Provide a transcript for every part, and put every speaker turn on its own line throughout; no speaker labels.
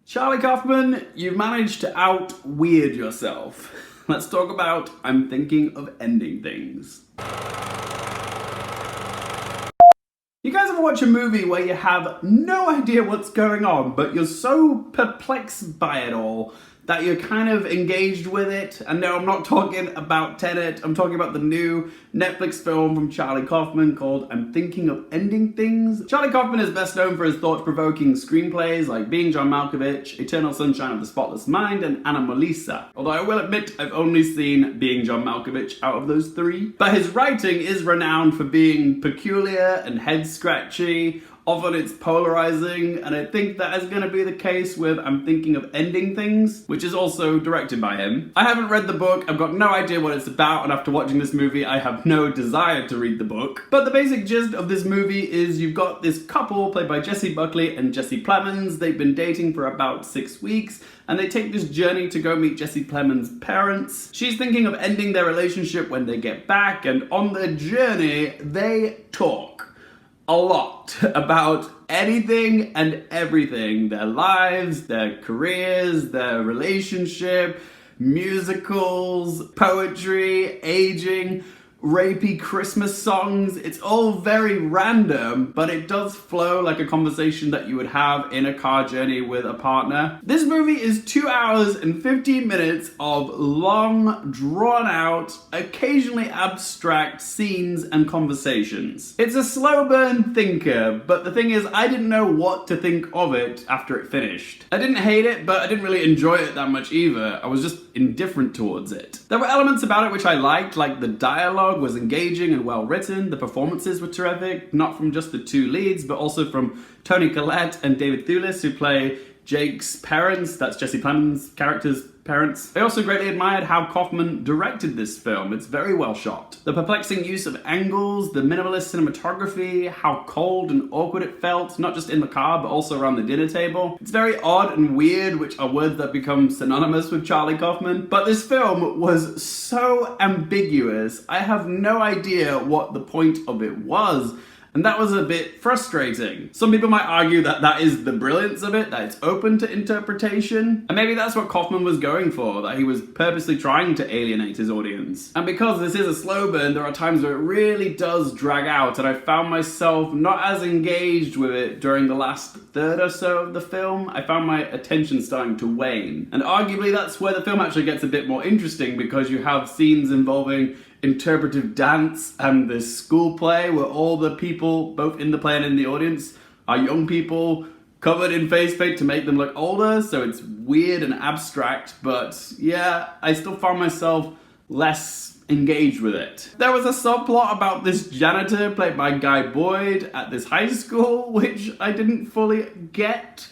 Charlie Kaufman, you've managed to out-weird yourself. Let's talk about I'm Thinking of Ending Things. You guys ever watch a movie where you have no idea what's going on, but you're so perplexed by it all that you're kind of engaged with it? And no, I'm not talking about Tenet, I'm talking about the new Netflix film from Charlie Kaufman called I'm Thinking of Ending Things. Charlie Kaufman is best known for his thought-provoking screenplays like Being John Malkovich, Eternal Sunshine of the Spotless Mind, and Anomalisa. Although I will admit I've only seen Being John Malkovich out of those three. But his writing is renowned for being peculiar and head-scratchy. Often it's polarizing, and I think that is going to be the case with I'm Thinking of Ending Things, which is also directed by him. I haven't read the book, I've got no idea what it's about, and after watching this movie I have no desire to read the book. But the basic gist of this movie is you've got this couple played by Jessie Buckley and Jesse Plemons. They've been dating for about 6 weeks, and they take this journey to go meet Jesse Plemons' parents. She's thinking of ending their relationship when they get back, and on their journey they talk a lot about anything and everything. Their lives, their careers, their relationship, musicals, poetry, aging, rapey Christmas songs. It's all very random, but it does flow like a conversation that you would have in a car journey with a partner. This movie is 2 hours and 15 minutes of long, drawn-out, occasionally abstract scenes and conversations. It's a slow burn thinker, but the thing is, I didn't know what to think of it after it finished. I didn't hate it, but I didn't really enjoy it that much either. I was just indifferent towards it. There were elements about it which I liked, like the dialogue was engaging and well written, the performances were terrific, not from just the two leads, but also from Toni Collette and David Thewlis, who play Jake's parents, that's Jesse Plemons' character's parents. I also greatly admired how Kaufman directed this film. It's very well shot. The perplexing use of angles, the minimalist cinematography, how cold and awkward it felt, not just in the car, but also around the dinner table. It's very odd and weird, which are words that become synonymous with Charlie Kaufman. But this film was so ambiguous, I have no idea what the point of it was. And that was a bit frustrating. Some people might argue that that is the brilliance of it, that it's open to interpretation. And maybe that's what Kaufman was going for, that he was purposely trying to alienate his audience. And because this is a slow burn, there are times where it really does drag out, and I found myself not as engaged with it during the last third or so of the film. I found my attention starting to wane. And arguably that's where the film actually gets a bit more interesting, because you have scenes involving interpretive dance and this school play where all the people, both in the play and in the audience, are young people covered in face paint to make them look older, so it's weird and abstract, but yeah, I still found myself less engaged with it. There was a subplot about this janitor played by Guy Boyd at this high school, which I didn't fully get.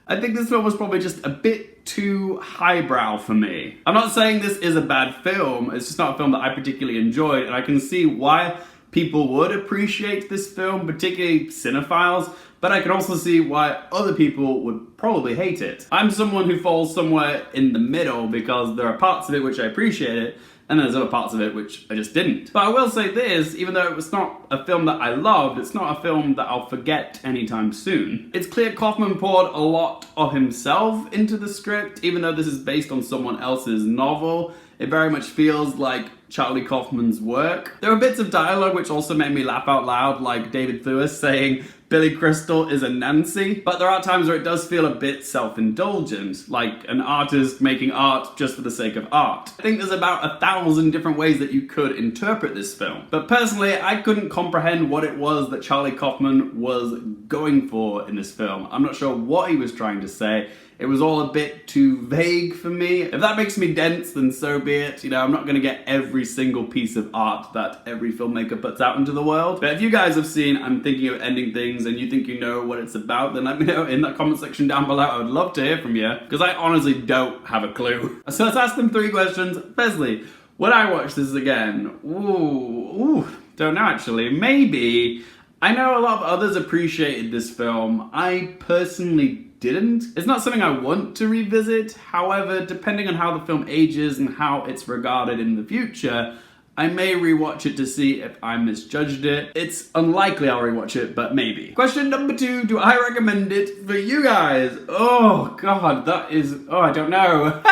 I think this film was probably just a bit too highbrow for me. I'm not saying this is a bad film, it's just not a film that I particularly enjoyed, and I can see why people would appreciate this film, particularly cinephiles, but I can also see why other people would probably hate it. I'm someone who falls somewhere in the middle because there are parts of it which I appreciate it, and there's other parts of it which I just didn't. But I will say this, even though it was not a film that I loved, it's not a film that I'll forget anytime soon. It's clear Kaufman poured a lot of himself into the script, even though this is based on someone else's novel. It very much feels like Charlie Kaufman's work. There are bits of dialogue which also made me laugh out loud, like David Thewlis saying Billy Crystal is a Nancy, but there are times where it does feel a bit self-indulgent, like an artist making art just for the sake of art. I think there's about 1,000 different ways that you could interpret this film, but personally I couldn't comprehend what it was that Charlie Kaufman was going for in this film. I'm not sure what he was trying to say. It was all a bit too vague for me. If that makes me dense, then so be it. You know, I'm not gonna get every single piece of art that every filmmaker puts out into the world. But if you guys have seen I'm Thinking of Ending Things and you think you know what it's about, then let me know in that comment section down below. I would love to hear from you, because I honestly don't have a clue. So let's ask them 3 questions. Firstly, would I watch this again? Don't know actually. Maybe. I know a lot of others appreciated this film. I personally didn't. It's not something I want to revisit. However, depending on how the film ages and how it's regarded in the future, I may rewatch it to see if I misjudged it. It's unlikely I'll rewatch it, but maybe. Question number 2, do I recommend it for you guys? Oh god, that is, I don't know.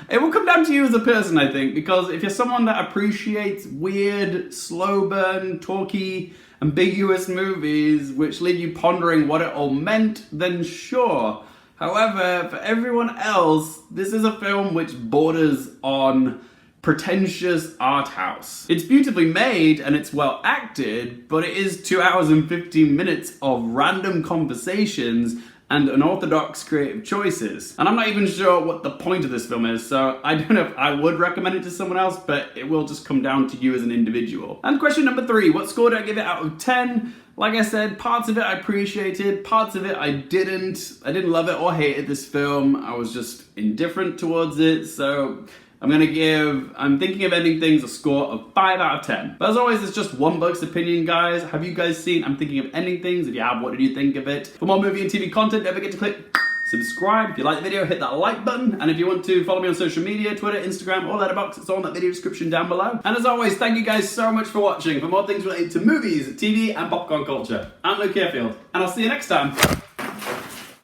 It will come down to you as a person, I think, because if you're someone that appreciates weird, slow burn, talky, ambiguous movies which leave you pondering what it all meant, then sure. However, for everyone else, this is a film which borders on pretentious art house. It's beautifully made and it's well acted, but it is 2 hours and 15 minutes of random conversations and unorthodox creative choices. And I'm not even sure what the point of this film is, so I don't know if I would recommend it to someone else, but it will just come down to you as an individual. And question number 3, what score do I give it out of 10? Like I said, parts of it I appreciated, parts of it I didn't. I didn't love it or hated this film. I was just indifferent towards it, so I'm thinking of ending things a score of 5 out of 10. But as always, it's just one book's opinion, guys. Have you guys seen I'm Thinking of Ending Things? If you have, what did you think of it? For more movie and TV content, don't forget to click subscribe. If you like the video, hit that like button. And if you want to follow me on social media, Twitter, Instagram, or Letterboxd, it's all in that video description down below. And as always, thank you guys so much for watching. For more things related to movies, TV, and popcorn culture, I'm Luke Carefield, and I'll see you next time.